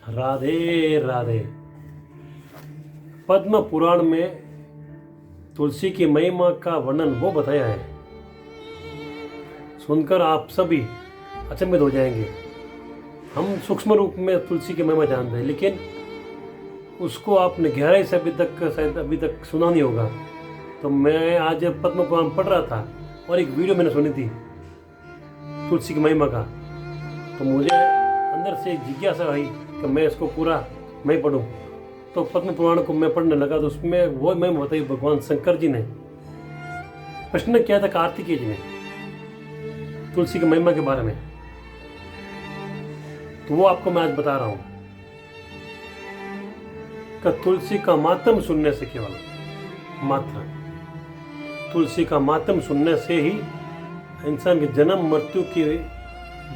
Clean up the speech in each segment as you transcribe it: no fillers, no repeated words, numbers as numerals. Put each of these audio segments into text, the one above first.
राधे राधे। पद्म पुराण में तुलसी की महिमा का वर्णन वो बताया है, सुनकर आप सभी अचंभित हो जाएंगे। हम सूक्ष्म रूप में तुलसी की महिमा जानते हैं, लेकिन उसको आपने गहराई से अभी तक सुना नहीं होगा। तो मैं आज पद्म पुराण पढ़ रहा था और एक वीडियो मैंने सुनी थी तुलसी की महिमा का, तो मुझे अंदर से जिज्ञासा आई कि मैं इसको पूरा मैं पढ़ूं। तो पद्म पुराण को मैं पढ़ने लगा, तो उसमें वो मैं बताई भगवान शंकर जी ने प्रश्न किया था कार्तिकेय जी ने तुलसी की महिमा के बारे में। तो वो आपको मैं आज बता रहा हूं कि तुलसी का मातम सुनने से, केवल मात्र तुलसी का मातम सुनने से ही इंसान के जन्म मृत्यु के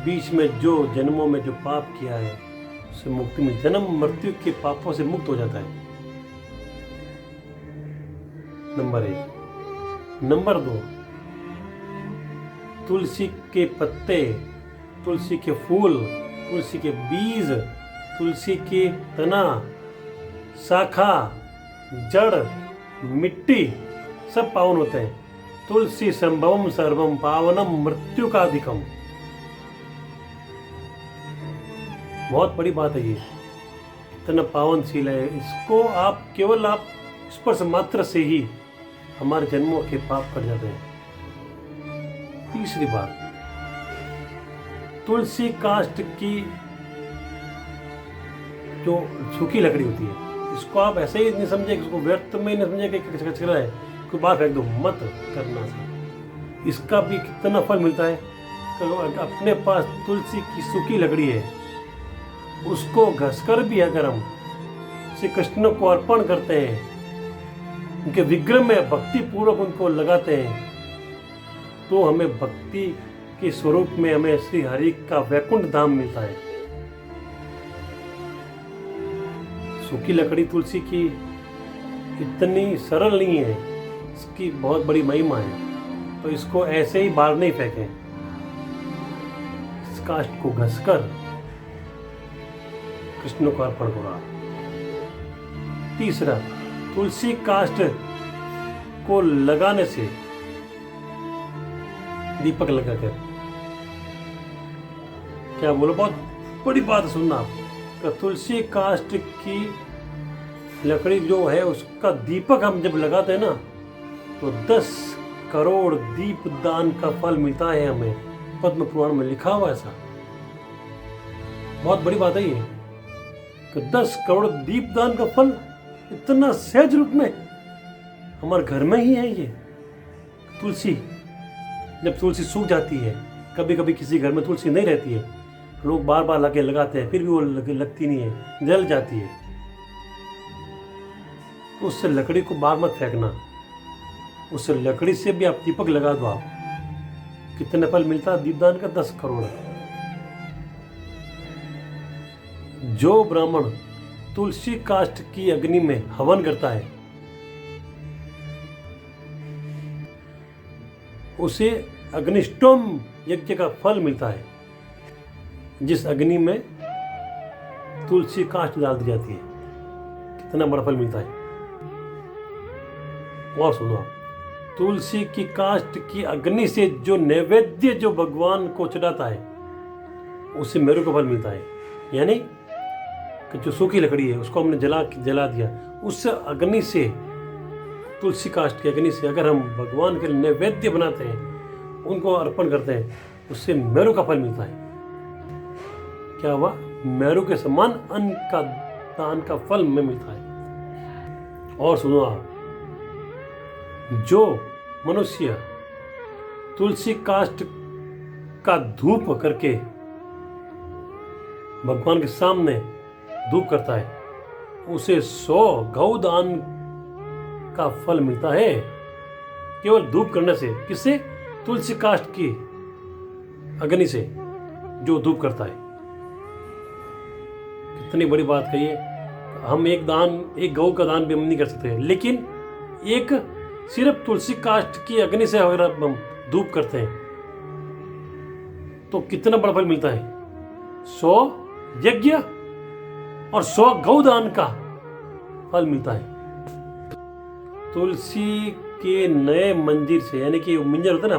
बीच में जो जन्मों में जो पाप किया है उससे मुक्ति में, जन्म मृत्यु के पापों से मुक्त हो जाता है। नंबर 1। नंबर 2, तुलसी के पत्ते, तुलसी के फूल, तुलसी के बीज, तुलसी के तना, शाखा, जड़, मिट्टी सब पावन होते हैं। तुलसी संभवम सर्वम पावनम मृत्यु का अधिकम। बहुत बड़ी बात है ये, इतना पावनशील है। इसको आप केवल आप स्पर्श मात्र से ही हमारे जन्मों के पाप कट जाते हैं। तीसरी बात, तुलसी काष्ठ की जो सूखी लकड़ी होती है, इसको आप ऐसे ही नहीं समझे, इसको व्यर्थ में नहीं समझे कि कचरा है, कोई बात फेंक दो मत करना से। इसका भी कितना फल मिलता है। तो अपने पास तुलसी की सूखी लकड़ी है, उसको घसकर भी अगर हम श्री कृष्ण को अर्पण करते हैं, उनके विग्रह में भक्ति पूर्वक उनको लगाते हैं, तो हमें भक्ति के स्वरूप में हमें श्री हरि का वैकुंठ धाम मिलता है। सूखी लकड़ी तुलसी की इतनी सरल नहीं है, इसकी बहुत बड़ी महिमा है। तो इसको ऐसे ही बाहर नहीं फेंकें, इस काष्ठ को घसकर कृष्ण को अर्पण करो। तीसरा, तुलसी काष्ठ को लगाने से, दीपक लगाकर, क्या बोलो, बहुत बड़ी बात सुनना आप। तुलसी काष्ठ की लकड़ी जो है उसका दीपक हम जब लगाते हैं ना, तो 10 करोड़ दीप दान का फल मिलता है हमें। पद्म पुराण में लिखा हुआ ऐसा, बहुत बड़ी बात है ये कि 10 करोड़ दीप दान का फल इतना सहज रूप में हमारे घर में ही है। ये तुलसी, जब तुलसी सूख जाती है, कभी कभी किसी घर में तुलसी नहीं रहती है, लोग बार बार लाके लगाते हैं, फिर भी वो लगती नहीं है, जल जाती है, तो उससे लकड़ी को बार मत फेंकना। उस लकड़ी से भी आप दीपक लगा दो। आप कितने फल मिलता है दीपदान का? 10 करोड़। जो ब्राह्मण तुलसी काष्ठ की अग्नि में हवन करता है, उसे अग्निष्टोम यज्ञ का फल मिलता है, जिस अग्नि में तुलसी काष्ठ डाल दी जाती है। कितना बड़ा फल मिलता है। और सुनो, तुलसी की काष्ठ की अग्नि से जो नैवेद्य जो भगवान को चढ़ाता है, उससे मेरू का फल मिलता है। यानी कि जो सूखी लकड़ी है उसको हमने जला दिया, उस अग्नि से, तुलसी काष्ठ की अग्नि से अगर हम भगवान के लिए नैवेद्य बनाते हैं, उनको अर्पण करते हैं, उससे मेरू का फल मिलता है। क्या हुआ? मेरू के समान अन्न का दान का फल में मिलता है। और सुनो आप, जो मनुष्य तुलसी काष्ठ का धूप करके भगवान के सामने धूप करता है, उसे 100 गौदान का फल मिलता है, केवल धूप करने से। किससे? तुलसी काष्ठ की अग्नि से जो धूप करता है। कितनी बड़ी बात कही है। हम एक गौ का दान भी हम नहीं कर सकते, लेकिन एक सिर्फ तुलसी काष्ठ की अग्नि से अगर हम धूप करते हैं तो कितना बड़ा फल मिलता है। 100 यज्ञ और 100 गौदान का फल मिलता है। तुलसी के नए मंदिर से, यानी कि मंजर होता है ना,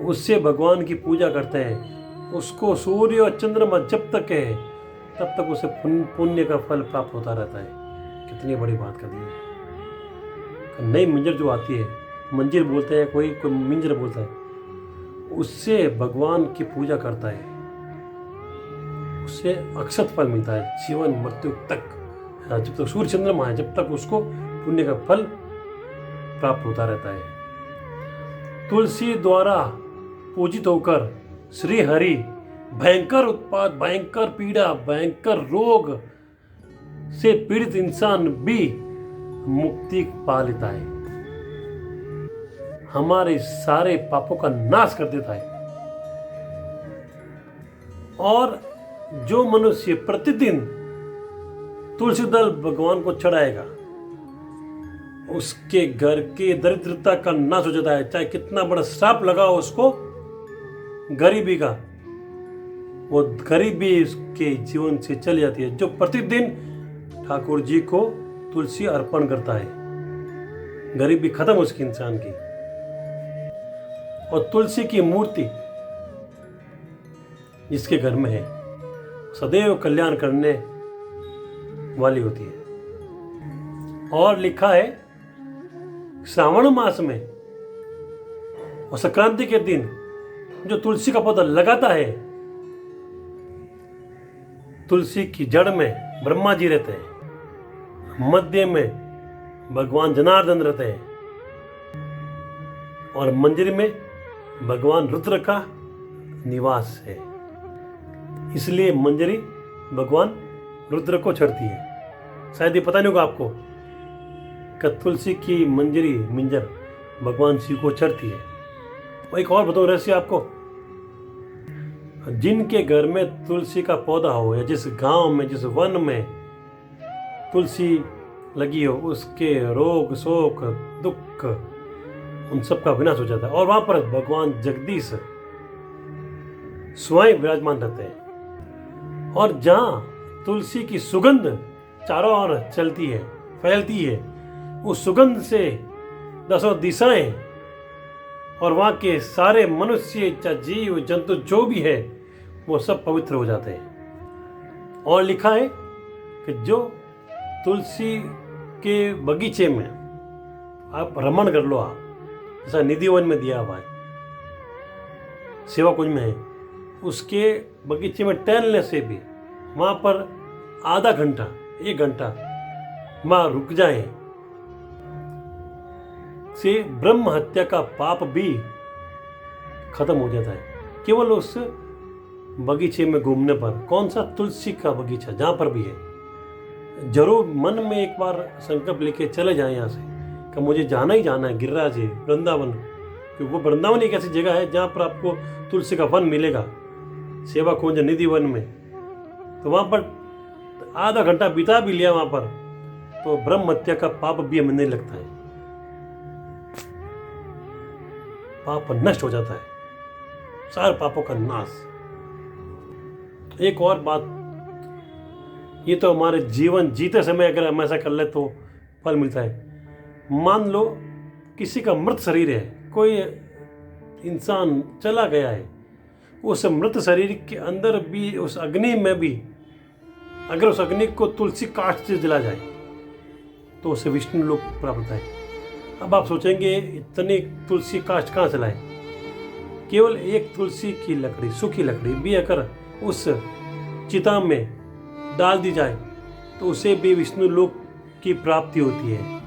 उससे भगवान की पूजा करते हैं। उसको सूर्य और चंद्रमा जब तक है तब तक उसे पुण्य का फल प्राप्त होता रहता है। कितनी बड़ी बात कर दी है। नई मंजर जो आती है, मंजिल बोलते हैं, कोई मिंजर बोलता है, उससे भगवान की पूजा करता है, उससे अक्षत फल मिलता है जीवन मृत्यु तक। जब तक सूर्य चंद्रमा है जब तक उसको पुण्य का फल प्राप्त होता रहता है। तुलसी द्वारा पूजित होकर श्री हरि भयंकर उत्पात, भयंकर पीड़ा, भयंकर रोग से पीड़ित इंसान भी मुक्ति पा लेता है, हमारे सारे पापों का नाश कर देता है। और जो मनुष्य प्रतिदिन तुलसी दल भगवान को चढ़ाएगा, उसके घर के दरिद्रता का नाश हो जाता है। चाहे कितना बड़ा श्राप लगा हो उसको, गरीबी का, वो गरीबी उसके जीवन से चली जाती है। जो प्रतिदिन ठाकुर जी को तुलसी अर्पण करता है, गरीबी खत्म उसकी इंसान की। और तुलसी की मूर्ति जिसके घर में है सदैव कल्याण करने वाली होती है। और लिखा है श्रावण मास में और संक्रांति के दिन जो तुलसी का पौधा लगाता है, तुलसी की जड़ में ब्रह्मा जी रहते हैं, मध्य में भगवान जनार्दन रहते हैं और मंदिर में भगवान रुद्र का निवास है। इसलिए मंजरी भगवान रुद्र को चढ़ती है। शायद ये पता नहीं होगा आपको कि तुलसी की मंजरी मिंजर भगवान शिव को चढ़ती है। और एक और बताऊं रहस्य आपको, जिनके घर में तुलसी का पौधा हो या जिस गांव में, जिस वन में तुलसी लगी हो, उसके रोग शोक दुख उन सब का विनाश हो जाता है। और वहां पर भगवान जगदीश स्वयं विराजमान रहते हैं। और जहां तुलसी की सुगंध चारों ओर चलती है, फैलती है, उस सुगंध से 10 दिशाएं और वहां के सारे मनुष्य, जीव जंतु जो भी है, वो सब पवित्र हो जाते हैं। और लिखा है कि जो तुलसी के बगीचे में आप रमण कर लो, आप जैसा निधिवन में दिया हुआ है, सेवा कुंज में है, उसके बगीचे में टहलने से भी वहाँ पर आधा घंटा 1 घंटा वहाँ रुक जाए से ब्रह्म हत्या का पाप भी खत्म हो जाता है। केवल उस बगीचे में घूमने पर। कौन सा? तुलसी का बगीचा जहाँ पर भी है। जरूर मन में एक बार संकल्प लेके चले जाएं यहाँ से कि मुझे जाना ही जाना है गिरिराज जी वृंदावन, क्योंकि वो वृंदावन एक ऐसी जगह है जहाँ पर आपको तुलसी का वन मिलेगा, सेवा कुंज निधि वन में। तो वहाँ पर आधा घंटा बिता भी लिया वहाँ पर, तो ब्रह्म हत्या का पाप भी हमें नहीं लगता है, पाप नष्ट हो जाता है, सारे पापों का नाश। एक और बात, ये तो हमारे जीवन जीते समय अगर हम ऐसा कर ले तो फल मिलता है। मान लो किसी का मृत शरीर है, कोई इंसान चला गया है, उस मृत शरीर के अंदर भी, उस अग्नि में भी अगर उस अग्नि को तुलसी काष्ठ से जला जाए तो उसे विष्णु लोक प्राप्त होता है। अब आप सोचेंगे इतनी तुलसी काष्ठ कहाँ से लाए? केवल एक तुलसी की लकड़ी, सूखी लकड़ी भी अगर उस चिता में डाल दी जाए तो उसे भी विष्णु लोक की प्राप्ति होती है,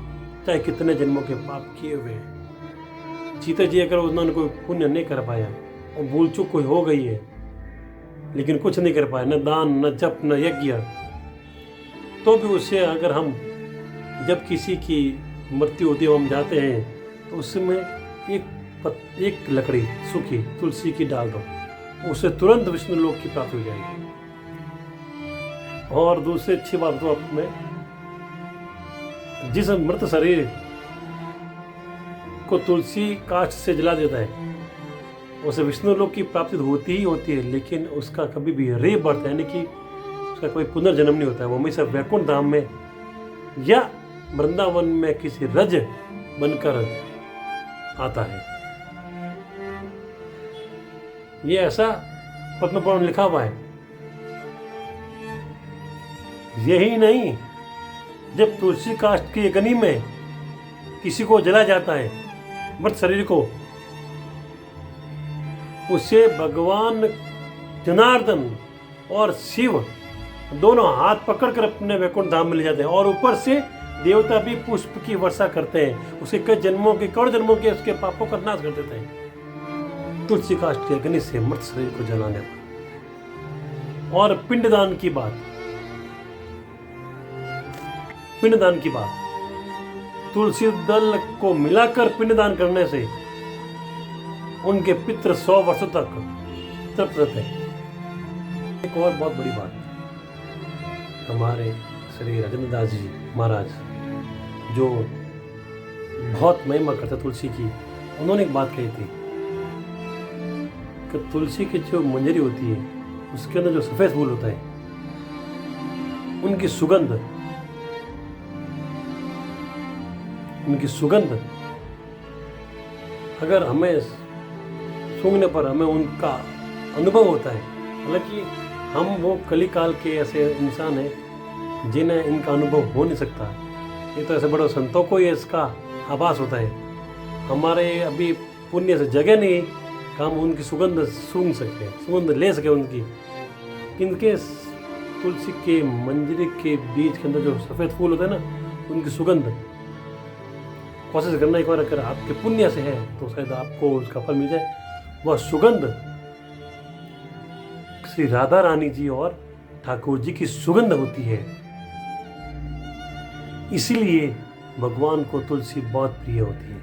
चाहे कितने जन्मों के पाप किए हुए हैं। सीता जी अगर उन्होंने कोई पुण्य नहीं कर पाया और भूल चूक कोई हो गई है, लेकिन कुछ नहीं कर पाया, न दान न जप न यज्ञ, तो भी उसे अगर हम जब किसी की मृत्यु होती है हम जाते हैं तो उसमें एक लकड़ी सूखी तुलसी की डाल दो, उसे तुरंत विष्णु लोक की प्राप्ति हो जाएगी। और दूसरी अच्छी बात तो में जिस मृत शरीर को तुलसी काष्ठ से जला देता है उसे विष्णु लोक की प्राप्ति होती ही होती है, लेकिन उसका कभी भी रीबर्थ यानी कि उसका कोई पुनर्जन्म नहीं होता है, वो हमेशा वैकुंठ धाम में या वृंदावन में किसी रज बनकर आता है। ये ऐसा पद्म पुराण में लिखा हुआ है। यही नहीं, जब तुलसी काष्ठ की अग्नि में किसी को जला जाता है, मृत शरीर को, उसे भगवान जनार्दन और शिव दोनों हाथ पकड़कर अपने वैकुंठ धाम में ले जाते हैं और ऊपर से देवता भी पुष्प की वर्षा करते हैं, उसके कई जन्मों के करोड़ जन्मों के उसके पापों का नाश कर देते हैं तुलसी काष्ठ की अग्नि से मृत शरीर को जलाने पर। और पिंडदान की बात, तुलसी दल को मिलाकर पिंडदान करने से उनके पितृ 100 वर्षों तक तृप्त रहते हैं। एक और बहुत बड़ी बात, हमारे श्री राजेंद्र दास जी महाराज जो बहुत महिमा करते तुलसी की, उन्होंने एक बात कही थी कि तुलसी की जो मंजरी होती है उसके अंदर जो सफ़ेद फूल होता है, उनकी सुगंध अगर हमें सूंघने पर हमें उनका अनुभव होता है। हालांकि हम वो कली काल के ऐसे इंसान हैं जिन्हें इनका अनुभव हो नहीं सकता, ये तो ऐसे बड़े संतों को ही इसका आभास होता है। हमारे अभी पुण्य से जगह नहीं कि हम उनकी सुगंध सूंघ सकें, सुगंध ले सकें उनकी। इनके तुलसी के मंजरी के बीज के अंदर जो सफ़ेद फूल होते हैं ना, उनकी सुगंध कोशिश करना एक बार, अगर आपके पुण्य से है तो शायद आपको उसका फल मिल जाए। वह सुगंध श्री राधा रानी जी और ठाकुर जी की सुगंध होती है, इसीलिए भगवान को तुलसी बहुत प्रिय होती है।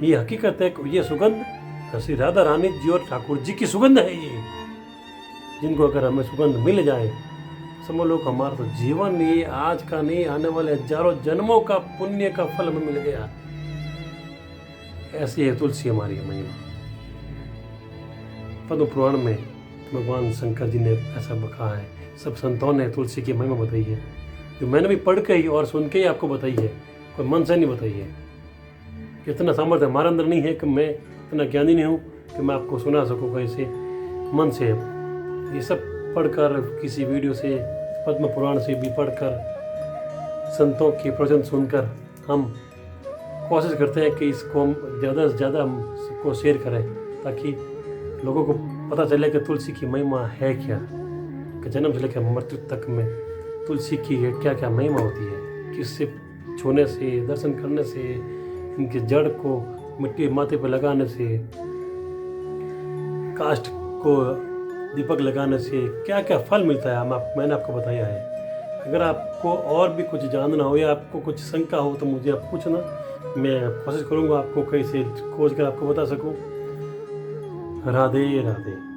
ये हकीकत है कि ये सुगंध श्री राधा रानी जी और ठाकुर जी की सुगंध है ये, जिनको अगर हमें सुगंध मिल जाए, समझ लो हमारा तो जीवन ये आज का नहीं, आने वाले हजारों जन्मों का पुण्य का फल हमें मिल गया। ऐसी है तुलसी हमारी महिमा। पद्म पुराण में भगवान शंकर जी ने ऐसा बखा है, सब संतों ने तुलसी की महिमा बताई है, जो मैंने भी पढ़ के ही और सुन के ही आपको बताई है, कोई मन से नहीं बताई है। इतना सामर्थ्य हमारे अंदर नहीं है कि मैं इतना ज्ञानी नहीं हूँ कि मैं आपको सुना सकूँ कैसे मन से। ये सब पढ़कर, किसी वीडियो से, पद्म पुराण से भी पढ़कर, संतों के प्रवचन सुनकर हम कोशिश करते हैं कि इसको हम ज़्यादा से ज़्यादा हम सबको शेयर करें, ताकि लोगों को पता चले कि तुलसी की महिमा है क्या, कि जन्म से लेकर मृत्यु तक में तुलसी की क्या क्या महिमा होती है। किससे छूने से, दर्शन करने से, इनके जड़ को मिट्टी माथे पर लगाने से, काष्ठ को दीपक लगाने से क्या क्या फल मिलता है, मैंने आपको बताया है। अगर आपको और भी कुछ जानना हो या आपको कुछ शंका हो तो मुझे आप पूछना, मैं कोशिश करूँगा आपको कैसे खोज कर आपको बता सकूँ। राधे राधे।